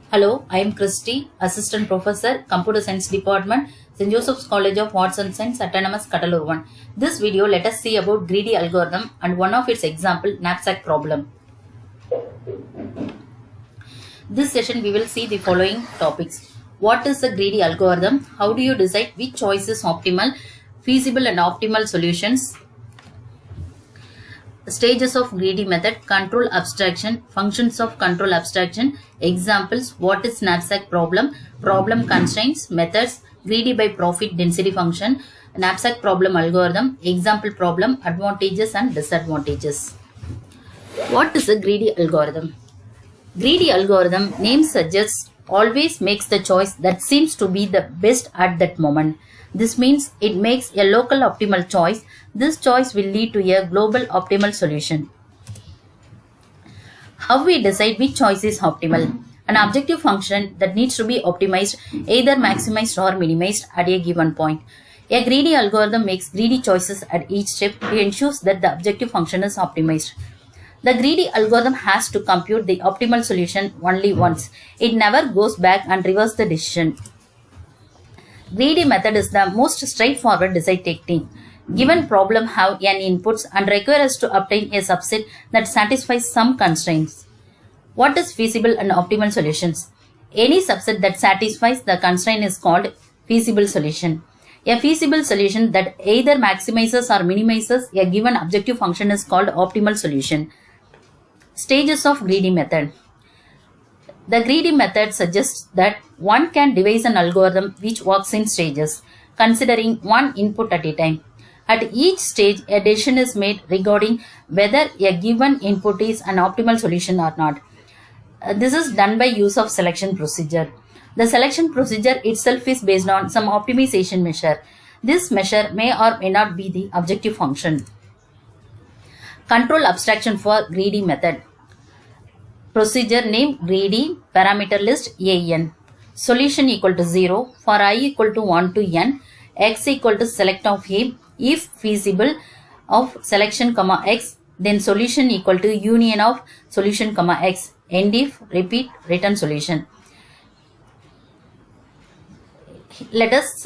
Hello, I am Christy, Assistant Professor, Computer Science Department, St. Joseph's College of Arts and Science, Autonomous, Cuddalore 1. This video, let us see about greedy algorithm and one of its example, knapsack problem. This session, we will see the following topics. What is a greedy algorithm? How do you decide which choice is optimal, feasible and optimal solutions? Stages of greedy method, control abstraction, functions of control abstraction, examples, what is knapsack problem, problem constraints, methods, greedy by profit density function, knapsack problem algorithm, example problem, advantages and disadvantages. What is a greedy algorithm? Greedy algorithm, name suggests, always makes the choice that seems to be the best at that moment. This means it makes a local optimal choice. This choice will lead to a global optimal solution. How we decide which choice is optimal? An objective function that needs to be optimized, either maximized or minimized at a given point. A greedy algorithm makes greedy choices at each step to ensure that the objective function is optimized. The greedy algorithm has to compute the optimal solution only once. It never goes back and reverses the decision. Greedy method is the most straightforward decide technique. Given problem have n inputs and require us to obtain a subset that satisfies some constraints. What is feasible and optimal solutions? Any subset that satisfies the constraint is called feasible solution. A feasible solution that either maximizes or minimizes a given objective function is called optimal solution. Stages of greedy method. The greedy method suggests that one can devise an algorithm which works in stages, considering one input at a time. At each stage, a decision is made regarding whether a given input is an optimal solution or not. This is done by use of selection procedure. The selection procedure itself is based on some optimization measure. This measure may or may not be the objective function. Control abstraction for greedy method. Procedure name greedy, parameter list an. Solution equal to 0 for I equal to 1 to n, x equal to select of a, if feasible of selection comma x, then solution equal to union of solution comma x, end if, repeat, return solution. Let us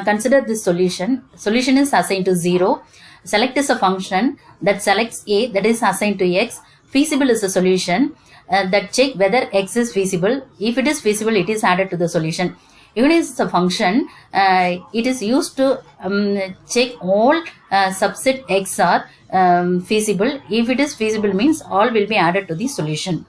consider this solution. Solution is assigned to 0. Select is a function that selects a, that is assigned to x. Feasible is a solution that check whether x is feasible. If it is feasible, it is added to the solution. Even if it's a function, it is used to check all subset x are feasible. If it is feasible means all will be added to the solution.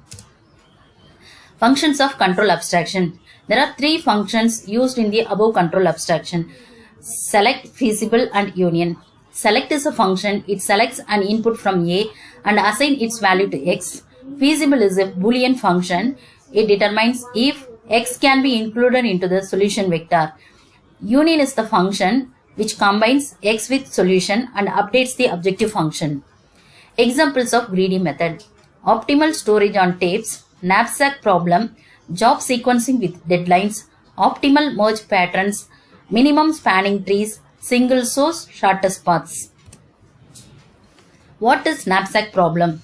Functions of control abstraction. There are three functions used in the above control abstraction. Select, feasible and union. Select is a function. It selects an input from A and assigns its value to x. Feasible is a Boolean function. It determines if x can be included into the solution vector. Union is the function which combines x with solution and updates the objective function. Examples of greedy method. Optimal storage on tapes, knapsack problem, job sequencing with deadlines, optimal merge patterns, minimum spanning trees, single source, shortest paths. What is knapsack problem?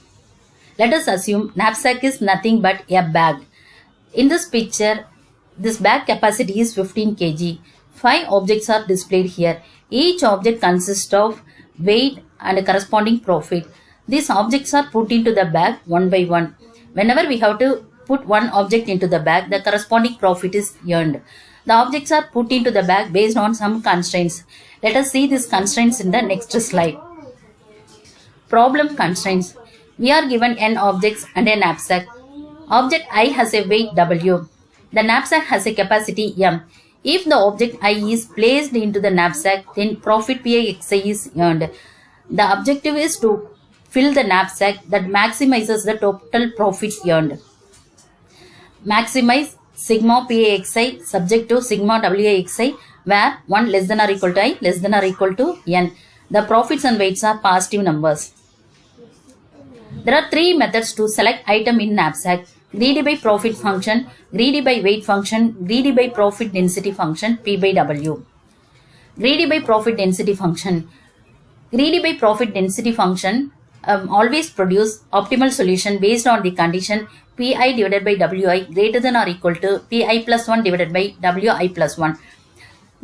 Let us assume knapsack is nothing but a bag. In this picture, this bag capacity is 15 kg. 5 objects are displayed here. Each object consists of weight and corresponding profit. These objects are put into the bag one by one. Whenever we have to put one object into the bag, the corresponding profit is earned. The objects are put into the bag based on some constraints. Let us see these constraints in the next slide. Problem constraints. We are given n objects and a knapsack. Object I has a weight W. The knapsack has a capacity M. If the object I is placed into the knapsack, then profit PIXI is earned. The objective is to fill the knapsack that maximizes the total profit earned. Maximize sigma PIXI subject to sigma WIXI where 1 less than or equal to I less than or equal to n. The profits and weights are positive numbers. There are three methods to select item in knapsack. Greedy by profit function, greedy by weight function, greedy by profit density function, P by W. Greedy by profit density function. Greedy by profit density function always produce optimal solution based on the condition Pi divided by Wi greater than or equal to Pi plus 1 divided by Wi plus 1.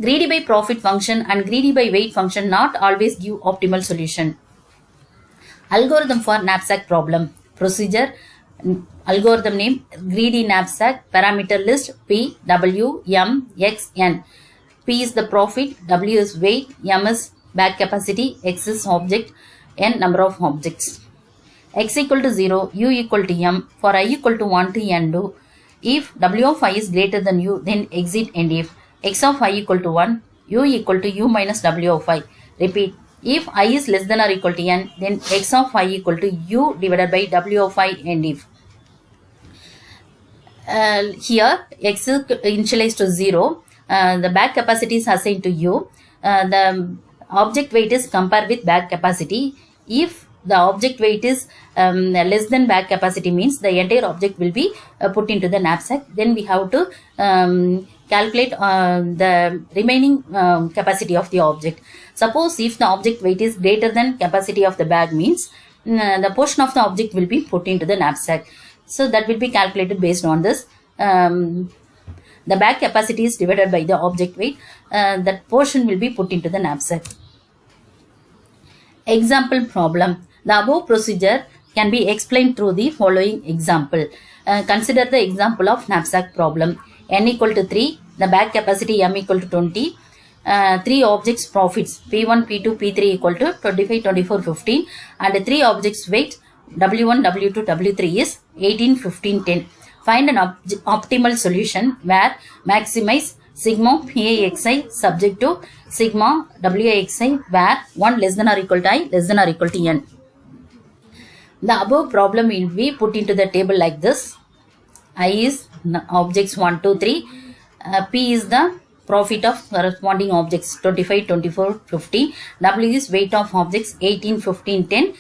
Greedy by profit function and greedy by weight function not always give optimal solution. Algorithm for knapsack problem. Procedure. Algorithm name greedy knapsack. Parameter list P, W, M, X, N. P is the profit, W is weight, M is bag capacity, X is object, N number of objects. X equal to 0, U equal to M. For I equal to 1 to N do. If W of I is greater than U, then exit end if. X of I equal to 1, U equal to U minus W of I. Repeat. If I is less than or equal to N, then X of I equal to U divided by W of I end if. Here, X is initialized to 0. The bag capacity is assigned to U. The object weight is compared with bag capacity. If the object weight is less than bag capacity, means the entire object will be put into the knapsack. Then we have to calculate the remaining capacity of the object. Suppose if the object weight is greater than capacity of the bag, means the portion of the object will be put into the knapsack. So that will be calculated based on this. The bag capacity is divided by the object weight. That portion will be put into the knapsack. Example problem. The above procedure can be explained through the following example. Consider the example of knapsack problem. N equal to 3. The bag capacity M equal to 20. 3 objects profits P1, P2, P3 equal to 25, 24, 15. And 3 objects weight W1, W2, W3 is 18, 15, 10. Find an optimal solution where maximize sigma PIXI subject to sigma WIXI where 1 less than or equal to I less than or equal to N. The above problem will be put into the table like this. I is objects 1, 2, 3. P is the profit of corresponding objects 25, 24, 15. W is weight of objects 18, 15, 10.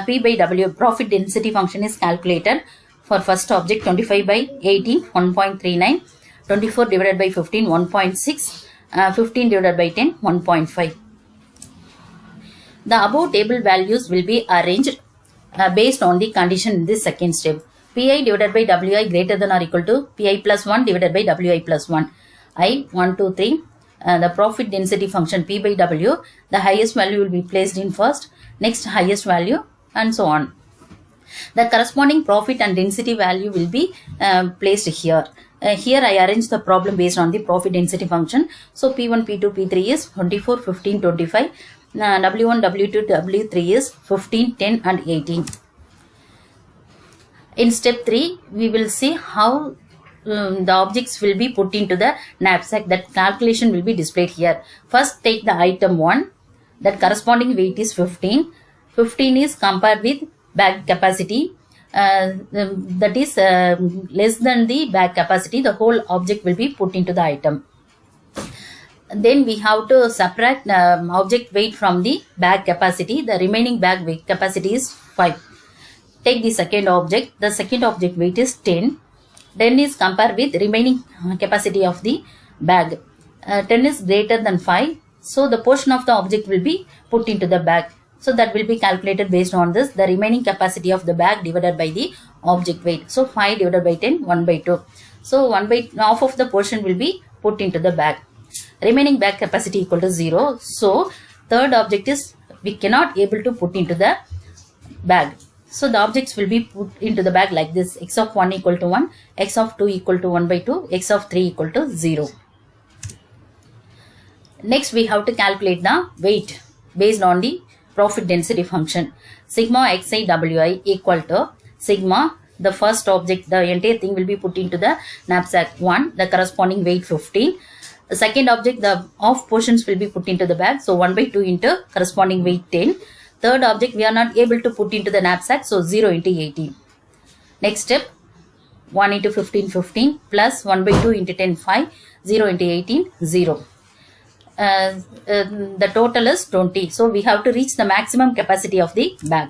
P by W profit density function is calculated. For first object 25 by 18 1.39, 24 divided by 15 1.6, 15 divided by 10 1.5. The above table values will be arranged based on the condition in this second step. Pi divided by Wi greater than or equal to Pi plus 1 divided by Wi plus 1. I 1, 2, 3. The profit density function P by W, the highest value will be placed in first, next highest value and so on. The corresponding profit and density value will be placed here. Here I arrange the problem based on the profit density function. So P1, P2, P3 is 24, 15, 25. W1, W2, W3 is 15, 10 and 18. In step 3, we will see how the objects will be put into the knapsack. That calculation will be displayed here. First take the item 1. That corresponding weight is 15. 15 is compared with bag capacity. That is less than the bag capacity. The whole object will be put into the item. Then we have to subtract object weight from the bag capacity. The remaining bag weight capacity is 5. Take the second object. The second object weight is 10. 10 is compared with remaining capacity of the bag. 10 is greater than 5. So the portion of the object will be put into the bag. So that will be calculated based on this. The remaining capacity of the bag divided by the object weight. So 5 divided by 10, 1 by 2. So half of the portion will be put into the bag. Remaining bag capacity equal to 0. So third object is we cannot able to put into the bag. So the objects will be put into the bag like this. X of 1 equal to 1, X of 2 equal to 1 by 2, X of 3 equal to 0. Next we have to calculate the weight based on the profit density function. Sigma Xi Wi equal to sigma, the first object, the entire thing will be put into the knapsack 1, the corresponding weight 15. The second object, the off portions will be put into the bag. So 1 by 2 into corresponding weight 10. Third object we are not able to put into the knapsack. So 0 into 18. Next step 1 into 15 15 plus 1 by 2 into 10 5. 0 into 18 0. The total is 20. So we have to reach the maximum capacity of the bag.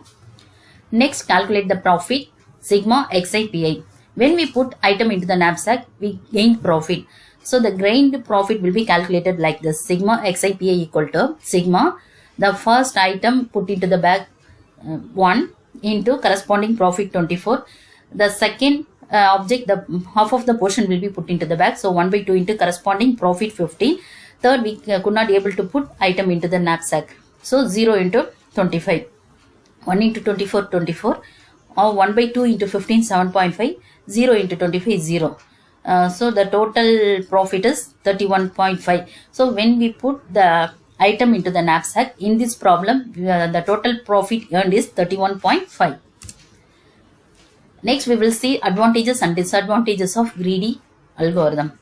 Next calculate the profit sigma Xi Pi. When we put item into the knapsack, we gain profit. So the gained profit will be calculated like this. Sigma Xi Pi equal to sigma, the first item put into the bag 1 into corresponding profit 24. The second object, the half of the portion will be put into the bag. So 1 by 2 into corresponding profit 15. Third, we could not able to put item into the knapsack. So 0 into 25. 1 into 24, 24. Or 1 by 2 into 15, 7.5. 0 into 25 is 0. So the total profit is 31.5. So when we put the item into the knapsack, in this problem, the total profit earned is 31.5. Next, we will see advantages and disadvantages of greedy algorithm.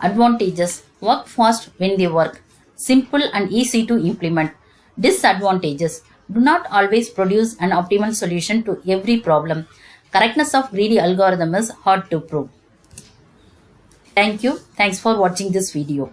Advantages: work fast when they work, simple and easy to implement. Disadvantages: do not always produce an optimal solution to every problem. Correctness of greedy algorithm is hard to prove. Thank you. Thanks for watching this video.